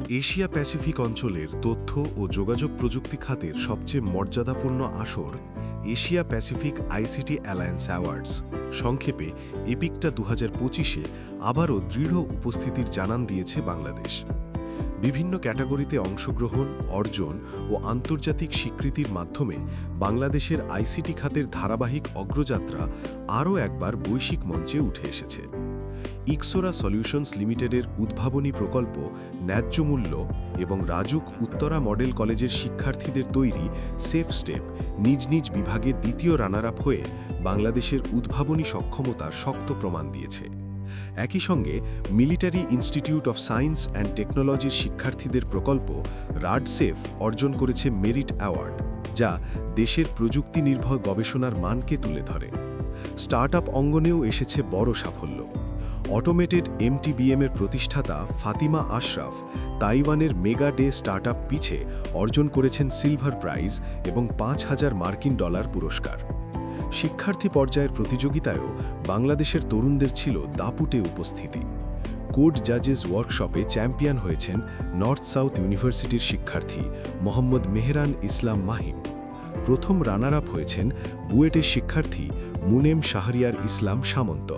Asia Pacific অঞ্চলের তথ্য ও যোগাযোগ প্রযুক্তি খাতের সবচেয়ে মর্যাদাপূর্ণ আসর Asia Pacific ICT alliance awards, সংক্ষেপে এপিকটা 2025-এ আবারও দৃঢ় উপস্থিতির জানান দিয়েছে বাংলাদেশ। বিভিন্ন ক্যাটাগরিতে অংশগ্রহণ, অর্জন ও আন্তর্জাতিক স্বীকৃতির মাধ্যমে বাংলাদেশের আইসিটি খাতের ধারাবাহিক অগ্রযাত্রা আরও একবার বৈশ্বিক মঞ্চে উঠে এসেছে। ইক্সোরা সলিউশনস লিমিটেডের উদ্ভাবনী প্রকল্প ন্যায্য মূল্য এবং রাজুক উত্তরা মডেল কলেজের শিক্ষার্থীদের তৈরি সেফ স্টেপ নিজ নিজ বিভাগে দ্বিতীয় রানার আপ হয়ে বাংলাদেশের উদ্ভাবনী সক্ষমতার শক্ত প্রমাণ দিয়েছে। একই সঙ্গে military institute of science and টেকনোলজির শিক্ষার্থীদের প্রকল্প রাডসেফ অর্জন করেছে মেরিট অ্যাওয়ার্ড, যা দেশের প্রযুক্তি নির্ভর গবেষণার মানকে তুলে ধরে। স্টার্টআপ অঙ্গনেও এসেছে বড় সাফল্য। অটোমেটেড এমটিবিএমের প্রতিষ্ঠাতা ফাতিমা আশরাফ তাইওয়ানের মেগা ডে স্টার্টআপ পিছে অর্জন করেছেন সিলভার প্রাইজ এবং $৫,০০০ পুরস্কার। শিক্ষার্থী পর্যায়ের প্রতিযোগিতায়ও বাংলাদেশের তরুণদের ছিল দাপুটে উপস্থিতি। কোড জাজেস ওয়ার্কশপে চ্যাম্পিয়ন হয়েছেন নর্থ সাউথ ইউনিভার্সিটির শিক্ষার্থী মোহাম্মদ মেহরান ইসলাম মাহিম। প্রথম রানার আপ হয়েছেন বুয়েটের শিক্ষার্থী মুনেম শাহরিয়ার ইসলাম সামন্ত।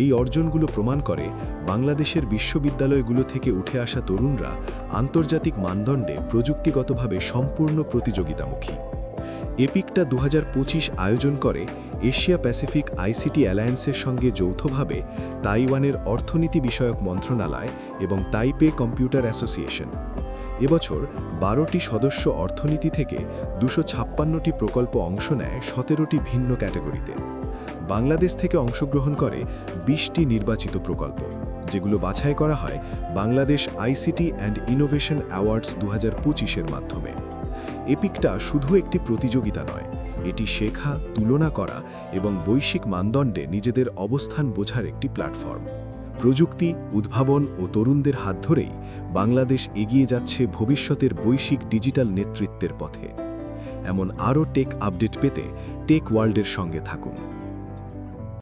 এই অর্জনগুলো প্রমাণ করে বাংলাদেশের বিশ্ববিদ্যালয়গুলো থেকে উঠে আসা তরুণরা আন্তর্জাতিক মানদণ্ডে প্রযুক্তিগতভাবে সম্পূর্ণ প্রতিযোগিতামুখী। এপিকটা 2025 আয়োজন করে এশিয়া প্যাসিফিক আইসিটি অ্যালায়েন্সের সঙ্গে যৌথভাবে তাইওয়ানের অর্থনীতি বিষয়ক মন্ত্রণালয় এবং তাইপে কম্পিউটার অ্যাসোসিয়েশন। এবছর 12টি সদস্য অর্থনীতি থেকে 256টি প্রকল্প অংশ নেয় 17টি ভিন্ন ক্যাটাগরিতে। বাংলাদেশ থেকে অংশগ্রহণ করে 20টি নির্বাচিত প্রকল্প, যেগুলো বাছাই করা হয় Bangladesh ICT and innovation awards 2025-এর মাধ্যমে। এপিকটা শুধু একটি প্রতিযোগিতা নয়, এটি শেখা, তুলনা করা এবং বৈশ্বিক মানদণ্ডে নিজেদের অবস্থান বোঝার একটি প্ল্যাটফর্ম। প্রযুক্তি, উদ্ভাবন ও তরুণদের হাত ধরেই বাংলাদেশ এগিয়ে যাচ্ছে ভবিষ্যতের বৈশ্বিক ডিজিটাল নেতৃত্বের পথে। এমন আরও টেক আপডেট পেতে টেক ওয়ার্ল্ডের সঙ্গে থাকুন।